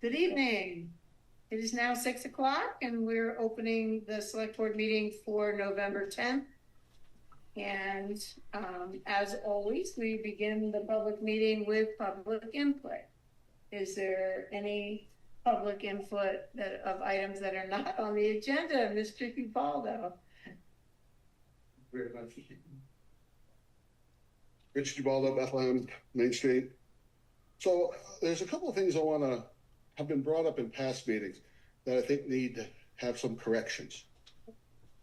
Good evening. It is now 6 o'clock and we're opening the select board meeting for November 10th. And as always, we begin the public meeting with public input. Is there any public input of items that are not on the agenda? Mr. Ubaldo. Very much. Rich Ubaldo, Bethlehem, Main Street. So there's a couple of things I want to have been brought up in past meetings that I think need to have some corrections.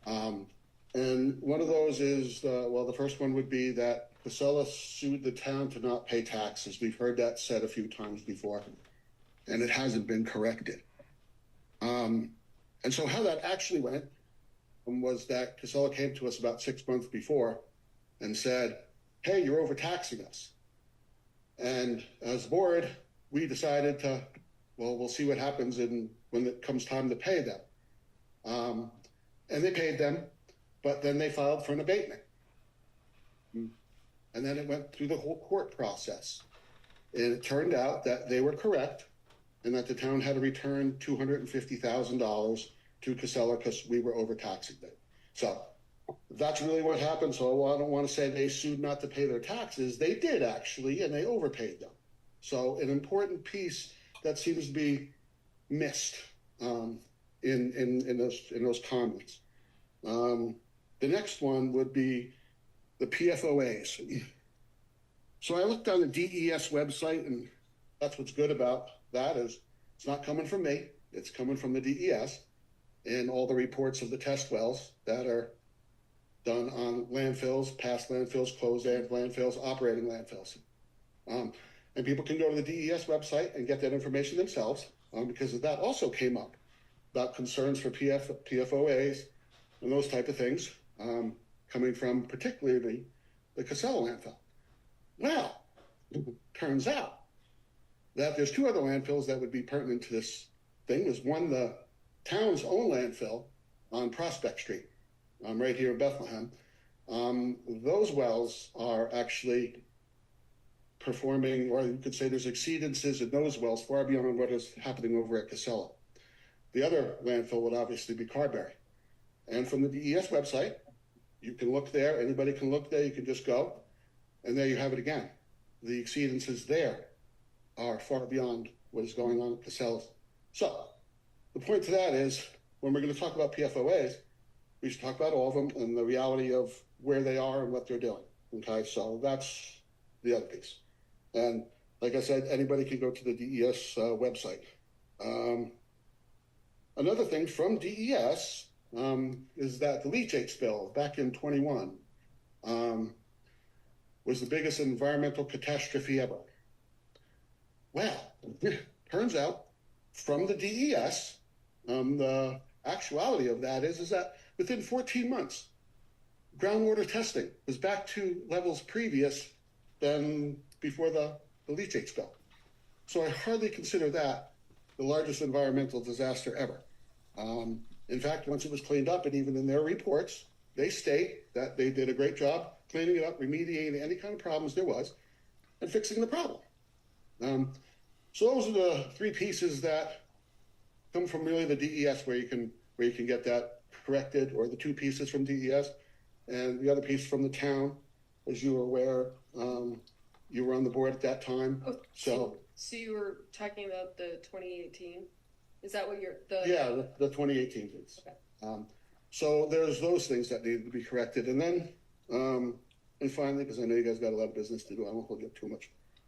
And one of those is, well, the first one would be that Casella sued the town to not pay taxes. We've heard that said a few times before, and it hasn't been corrected. And so how that actually went was that Casella came to us about 6 months before and said, hey, you're overtaxing us. And as a board, we decided to, well, we'll see what happens when it comes time to pay them. And they paid them, but then they filed for an abatement. And then it went through the whole court process. And it turned out that they were correct and that the town had to return $250,000 to Casella because we were overtaxing them. So that's really what happened. So I don't want to say they sued not to pay their taxes. They did actually, and they overpaid them. So an important piece that seems to be missed in those comments. The next one would be the PFOAs. So I looked on the DES website, and that's what's good about that is it's not coming from me. It's coming from the DES and all the reports of the test wells that are done on landfills, past landfills, closed landfills, operating landfills. And people can go to the DES website and get that information themselves because that also came up about concerns for PFOAs and those type of things coming from particularly the Casella landfill. Well, turns out that there's two other landfills that would be pertinent to this thing. There's one, the town's own landfill on Prospect Street, right here in Bethlehem. Those wells are actually performing, or you could say there's exceedances in those wells far beyond what is happening over at Casella. The other landfill would obviously be Carberry. And from the DES website, you can look there, anybody can look there, you can just go, and there you have it again. The exceedances there are far beyond what is going on at Casella. So the point to that is, when we're going to talk about PFOAs, we should talk about all of them and the reality of where they are and what they're doing. Okay, so that's the other piece. And like I said, anybody can go to the DES website. Another thing from DES is that the leachate spill back in 21 was the biggest environmental catastrophe ever. Well, turns out from the DES, the actuality of that is that within 14 months, groundwater testing was back to levels previous than before the leachate spill. So I hardly consider that the largest environmental disaster ever. In fact, once it was cleaned up, and even in their reports, they state that they did a great job cleaning it up, remediating any kind of problems there was, and fixing the problem. So those are the three pieces that come from really the DES where you can get that corrected, or the two pieces from DES, and the other piece from the town, as you were aware, you were on the board at that time. Oh, so you were talking about the 2018? Is that what Yeah, the 2018 piece. Okay. So there's those things that need to be corrected, and then and finally, because I know you guys got a lot of business to do, I won't hold you up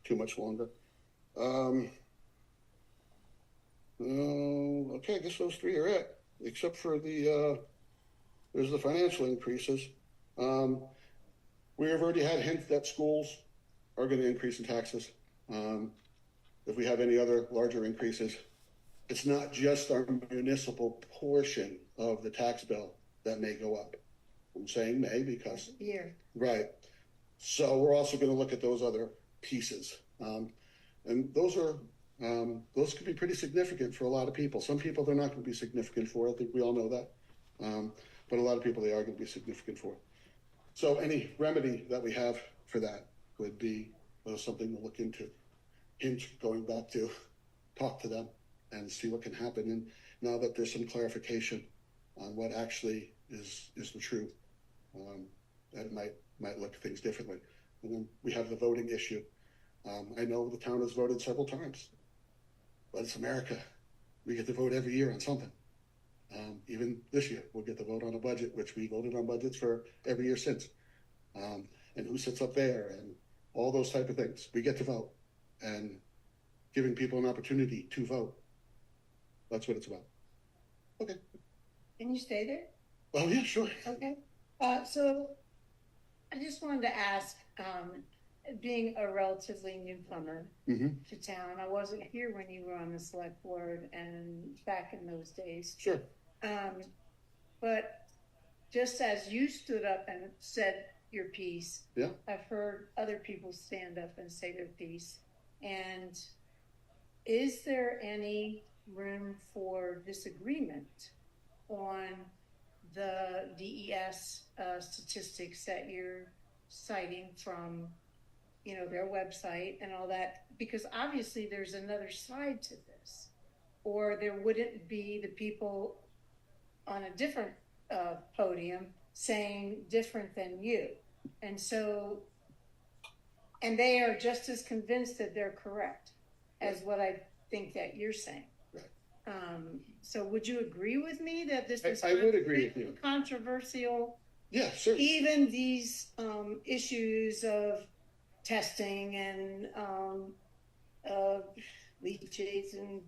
too much longer. Okay, I guess those three are it, except for there's the financial increases. We have already had hints that schools are going to increase in taxes. If we have any other larger increases, it's not just our municipal portion of the tax bill that may go up. I'm saying may because right. So we're also going to look at those other pieces, and those could be pretty significant for a lot of people. Some people they're not going to be significant for. I think we all know that, but a lot of people they are going to be significant for. So any remedy that we have for that would be something to look into. hint going back to talk to them and see what can happen. And now that there's some clarification on what actually is the truth, that might look at things differently. And then we have the voting issue. I know the town has voted several times, but it's America. We get to vote every year on something. Even this year, we'll get to vote on a budget, which we voted on budgets for every year since. And who sits up there and all those type of things. We get to vote, and giving people an opportunity to vote. That's what it's about. Okay. Can you stay there? Oh, yeah, sure. Okay. So I just wanted to ask, being a relatively newcomer to town, I wasn't here when you were on the select board and back in those days. Sure. But just as you stood up and said your piece, yeah, I've heard other people stand up and say their piece. And is there any room for disagreement on the DES statistics that you're citing from, you know, their website and all that? Because obviously there's another side to this, or there wouldn't be the people on a different podium saying different than you. And so, and they are just as convinced that they're correct as what I think that you're saying. Right. So would you agree with me that this is I would agree with you. Controversial? Yeah, certainly. Even these issues of testing and leachates and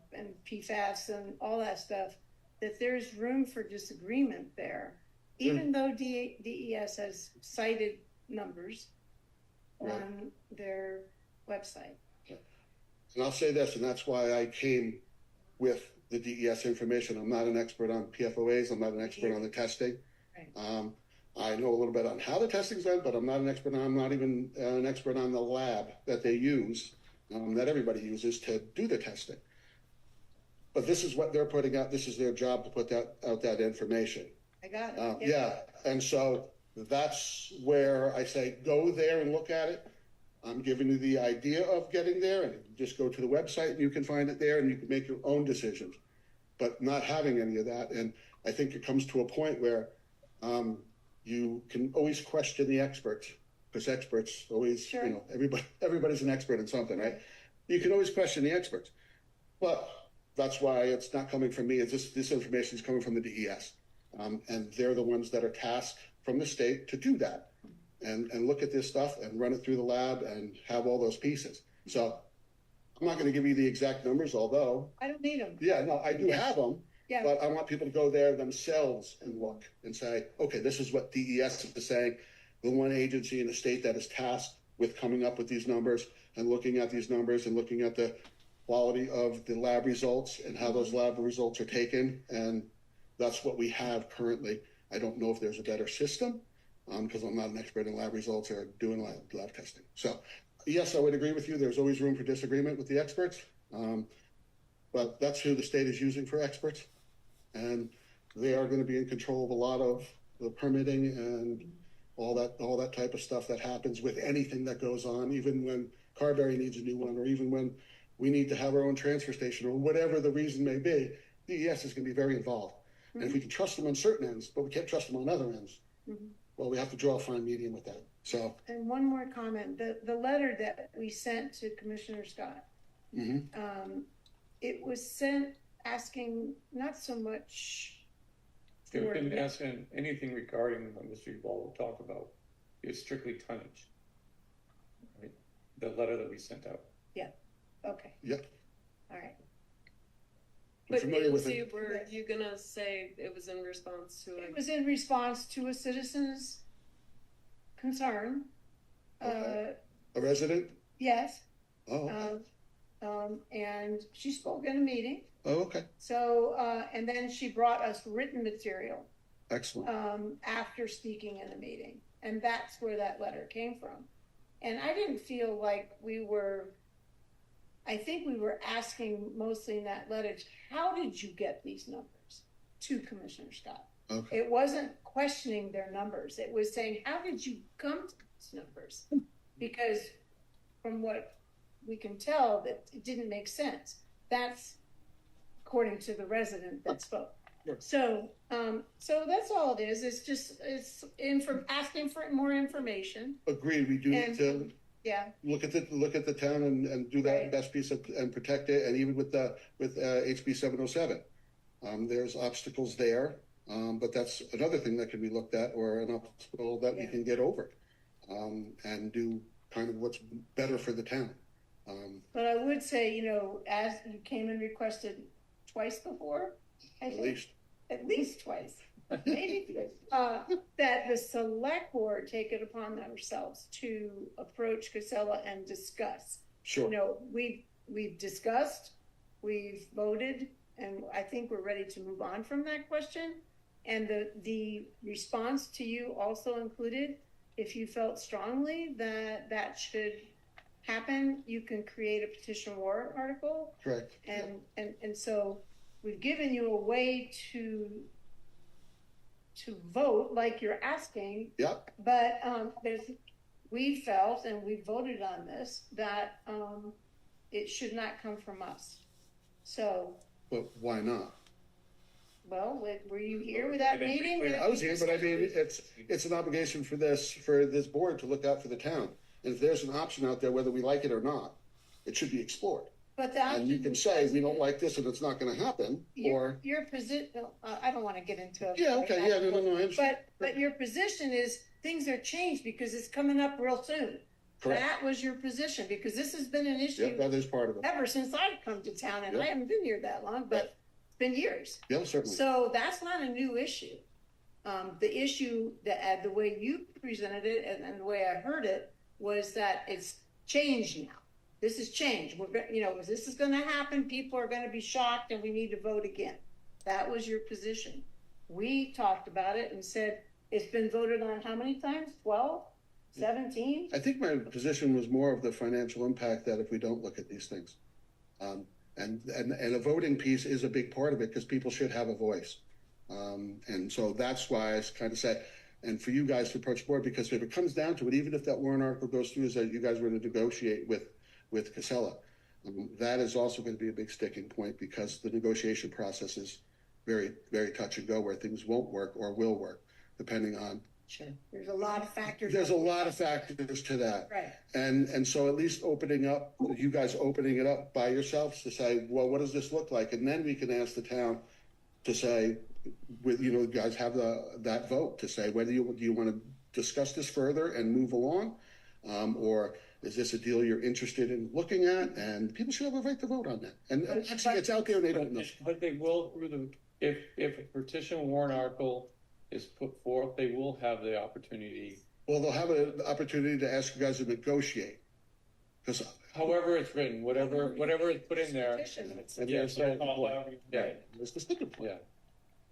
PFAS and all that stuff, that there's room for disagreement there, even though DES has cited numbers on their website. And I'll say this, and that's why I came with the DES information. I'm not an expert on PFOAs. I'm not an expert on the testing. Right. I know a little bit on how the testing's done, but I'm not an expert on, I'm not even an expert on the lab that they use, that everybody uses to do the testing. But this is what they're putting out. This is their job to put out that information. I got it. Yeah, and so that's where I say, go there and look at it. I'm giving you the idea of getting there, and just go to the website and you can find it there and you can make your own decisions. But not having any of that, and I think it comes to a point where you can always question the experts, because experts always, you know, everybody's an expert in something, right? You can always question the experts. But that's why it's not coming from me. It's just, this information is coming from the DES. And they're the ones that are tasked from the state to do that and look at this stuff and run it through the lab and have all those pieces. So I'm not going to give you the exact numbers, although I don't need them. Yeah, no, I do have them. Yeah. But I want people to go there themselves and look and say, okay, this is what DES is saying. The one agency in the state that is tasked with coming up with these numbers and looking at these numbers and looking at the quality of the lab results and how those lab results are taken. And that's what we have currently. I don't know if there's a better system because I'm not an expert in lab results or doing lab testing. So yes, I would agree with you. There's always room for disagreement with the experts. But that's who the state is using for experts. And they are going to be in control of a lot of the permitting and all that type of stuff that happens with anything that goes on, even when Carberry needs a new one, or even when we need to have our own transfer station, or whatever the reason may be. DES is going to be very involved. And if we can trust them on certain ends, but we can't trust them on other ends, well, we have to draw a fine medium with that. So. And one more comment: the letter that we sent to Commissioner Scott, it was sent asking not so much. They didn't ask anything regarding what Mr. Ubaldo talked about. It's strictly tonnage. Right? The letter that we sent out. Yeah. Okay. Yep. All right. But were you gonna say it was in response to It was in response to a citizen's concern. Okay. A resident? Yes. Oh. Okay. And she spoke in a meeting. Oh, okay. So, and then she brought us written material. Excellent. After speaking in a meeting, and that's where that letter came from. And I didn't feel like I think we were asking mostly in that letter, how did you get these numbers to Commissioner Scott? Okay. It wasn't questioning their numbers. It was saying, how did you come to these numbers? Because from what we can tell that it didn't make sense. That's according to the resident that spoke. Yeah. So that's all it is. It's just, asking for more information. Agreed, we do need to Yeah, look at the town and do that Right. best piece and protect it, and even with HB 707. There's obstacles there, but that's another thing that can be looked at, or an obstacle that we Yeah. can get over, and do kind of what's better for the town. but I would say, as you came and requested twice before, I At think, least, at least twice, maybe, that the select board take it upon themselves to approach Casella and discuss. sure. We've discussed, we've voted, and I think we're ready to move on from that question. And the response to you also included, if you felt strongly that should happen, you can create a petition warrant article. Correct. And so we've given you a way to vote like you're asking, Yep. but we felt, and we voted on this, that it should not come from us. So, But why not? well, were you here with that meeting? I was here, but I mean, it's an obligation for this board to look out for the town. And if there's an option out there, whether we like it or not, it should be explored. But that, And you can say, we don't like this and it's not gonna happen, or, your position, I don't want to get into it. yeah, okay, yeah, no, I understand. But your position is, things are changed because it's coming up real soon. Correct. That was your position, because this has been an Yeah, issue that is part of it. ever since I've come to town, and Yeah. I haven't been here that long, but it's been years. Yeah, certainly. So that's not a new issue. The issue that, the way you presented it and the way I heard it, was that it's changed now. This is change. This is gonna happen, people are gonna be shocked, and we need to vote again. That was your position. We talked about it and said, it's been voted on how many times? 12? 17? I think my position was more of the financial impact that if we don't look at these things. And a voting piece is a big part of it, because people should have a voice. And so that's why I kind of said, and for you guys to approach the board, because if it comes down to it, even if that warrant article goes through, is that you guys were to negotiate with Casella, that is also going to be a big sticking point, because the negotiation process is very, very touch and go, where things won't work or will work, depending on. Sure. There's a lot of factors. There's a lot of factors to that. Right. And so at least you guys opening it up by yourselves to say, well, what does this look like? And then we can ask the town to say, you guys have that vote to say, whether do you want to discuss this further and move along? Or is this a deal you're interested in looking at? And people should have a right to vote on that. And actually, it's out there and they don't know. But they will, if a petition warrant article is put forth, they will have the opportunity. Well, they'll have an opportunity to ask you guys to negotiate. Because However it's written, whatever is put in there. Yeah, there's the sticking point. Yeah.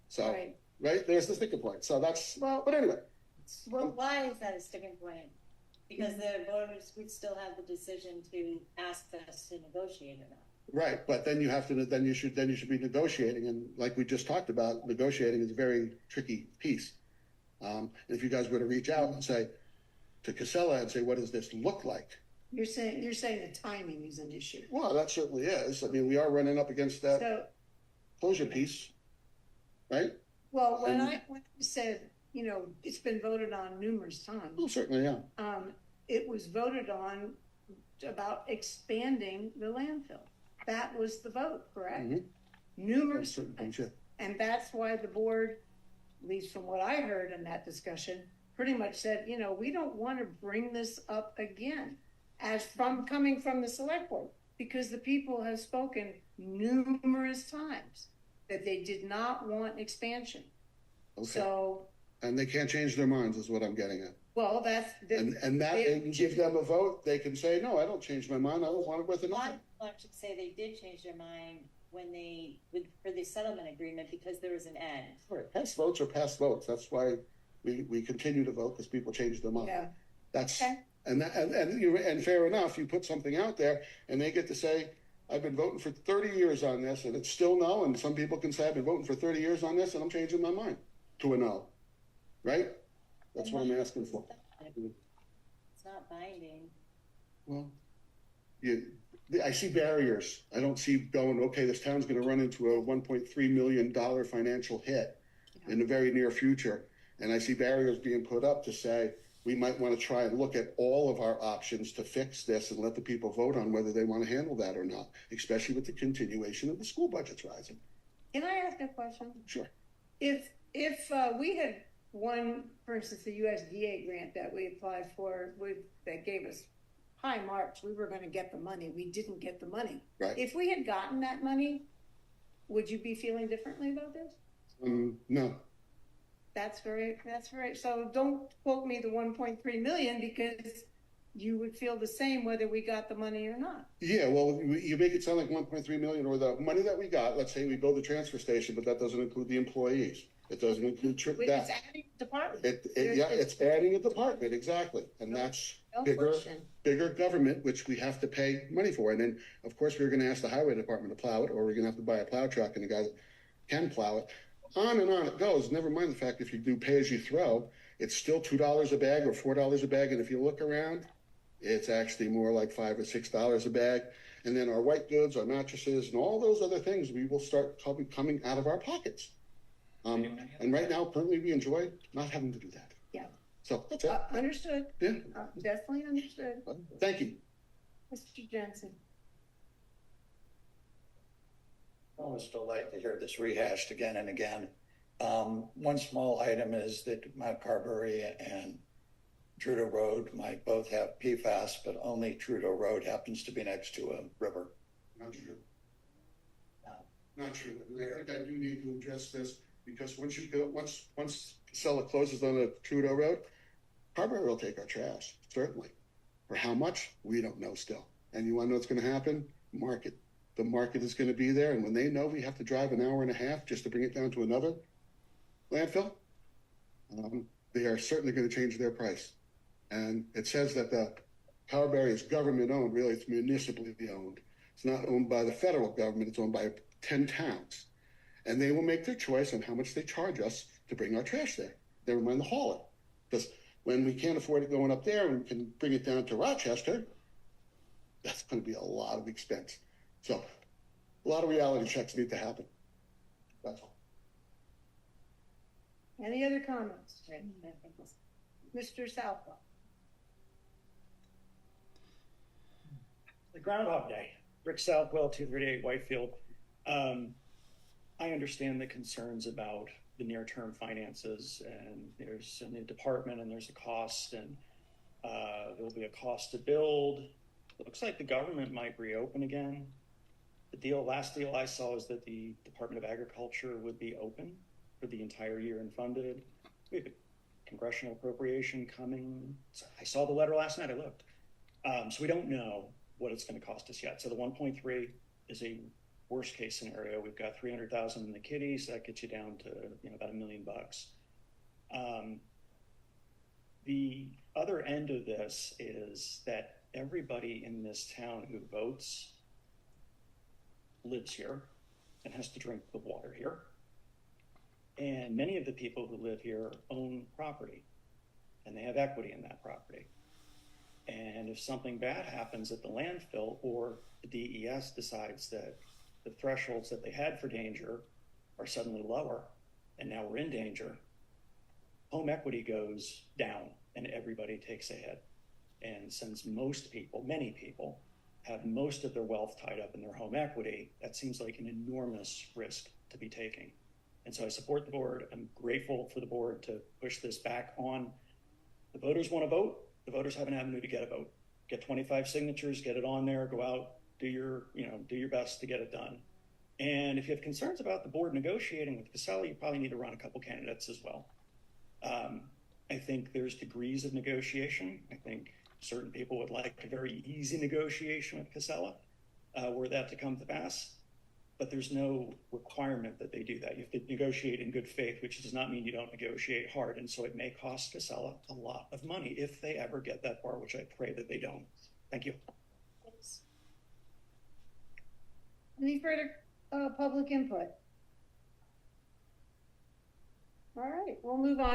So, Right. right, there's the sticking point. So that's, Well, but anyway. Well, why is that a sticking point? Because the voters would still have the decision to ask us to negotiate or not. Right, but then you should be negotiating, and like we just talked about, negotiating is a very tricky piece. If you guys were to reach out and say to Casella and say, what does this look like? You're saying the timing is an issue. Well, that certainly is. I mean, we are running up against that So, closure piece, right? well, when I said, it's been voted on numerous times, Well, certainly, yeah. it was voted on about expanding the landfill. That was the vote, correct? Mhm. Numerous Certain times. things, yeah. And that's why the board, at least from what I heard in that discussion, pretty much said, we don't want to bring this up again coming from the select board, because the people have spoken numerous times that they did not want expansion. Okay. So, And they can't change their minds is what I'm getting at. well, And you give them a vote, they can say, no, I don't change my mind. I don't want it with another. I should say they did change their mind when for the settlement agreement, because there was an end. Right, past votes are past votes. That's why we continue to vote, because people change their mind. yeah. That's, Okay. and fair enough, you put something out there and they get to say, I've been voting for 30 years on this and it's still no, and some people can say, I've been voting for 30 years on this and I'm changing my mind to a no, right? That's what I'm asking for. It's not binding. Well, I see barriers. I don't see going, okay, this town's gonna run into a $1.3 million financial hit in the very near future. And I see barriers being put up to say, we might want to try and look at all of our options to fix this and let the people vote on whether they want to handle that or not, especially with the continuation of the school budgets rising. Can I ask a question? Sure. If we had won, for instance, the USDA grant that we applied for, that gave us high marks, we were going to get the money. We didn't get the money. Right. If we had gotten that money, would you be feeling differently about this? No. That's very. So don't quote me the 1.3 million, because you would feel the same whether we got the money or not. Yeah, well, you make it sound like 1.3 million, or the money that we got. Let's say we build the transfer station, but that doesn't include the employees. It doesn't include that. It's adding a department. It's adding a department, exactly, and that's bigger government, which we have to pay money for. And then, of course, we're going to ask the highway department to plow it, or we're going to have to buy a plow truck and the guy that can plow it. On and on it goes. Never mind the fact if you do pay as you throw, it's still $2 a bag or $4 a bag. And if you look around, it's actually more like $5 or $6 a bag. And then our white goods, our mattresses, and all those other things, we will start coming out of our pockets. And right now, currently, we enjoy not having to do that. Yeah. So that's it. Understood. Yeah. Definitely understood. Thank you. Mr. Jensen. I would still like to hear this rehashed again and again. One small item is that Mount Carberry and Trudeau Road might both have PFAS, but only Trudeau Road happens to be next to a river. Not true. Not true. I think I do need to address this, because once Casella closes on the Trudeau Road, Carberry will take our trash, certainly. For how much, we don't know still. And you want to know what's going to happen? Market. The market is going to be there, and when they know we have to drive an hour and a half just to bring it down to another landfill, they are certainly going to change their price. And it says that the Carberry is government owned. Really, it's municipally owned. It's not owned by the federal government. It's owned by 10 towns. And they will make their choice on how much they charge us to bring our trash there. Never mind the hauling. Because when we can't afford it going up there and we can bring it down to Rochester, that's going to be a lot of expense. So a lot of reality checks need to happen. That's all. Any other comments? Mr. Southwell. The Groundhog Day. Rick Southwell, 238 Whitefield. I understand the concerns about the near-term finances, and there's a new department and there's a cost, and there'll be a cost to build. It looks like the government might reopen again. The last deal I saw is that the Department of Agriculture would be open for the entire year and funded. We have a congressional appropriation coming. I saw the letter last night, I looked. So we don't know what it's going to cost us yet. So the 1.3 is a worst case scenario. We've got 300,000 in the kitty, so that gets you down to about $1 million. The other end of this is that everybody in this town who votes lives here and has to drink the water here. And many of the people who live here own property, and they have equity in that property. And if something bad happens at the landfill, or the DES decides that the thresholds that they had for danger are suddenly lower, and now we're in danger, home equity goes down and everybody takes a hit. And since many people have most of their wealth tied up in their home equity, that seems like an enormous risk to be taking. And so I support the board. I'm grateful for the board to push this back on. The voters want to vote. The voters have an avenue to get a vote. Get 25 signatures, get it on there, go out, do your best to get it done. And if you have concerns about the board negotiating with Casella, you probably need to run a couple candidates as well. I think there's degrees of negotiation. I think certain people would like a very easy negotiation with Casella, were that to come to pass. But there's no requirement that they do that. You have to negotiate in good faith, which does not mean you don't negotiate hard. And so it may cost Casella a lot of money if they ever get that far, which I pray that they don't. Thank you. Thanks. Any further public input? All right, we'll move on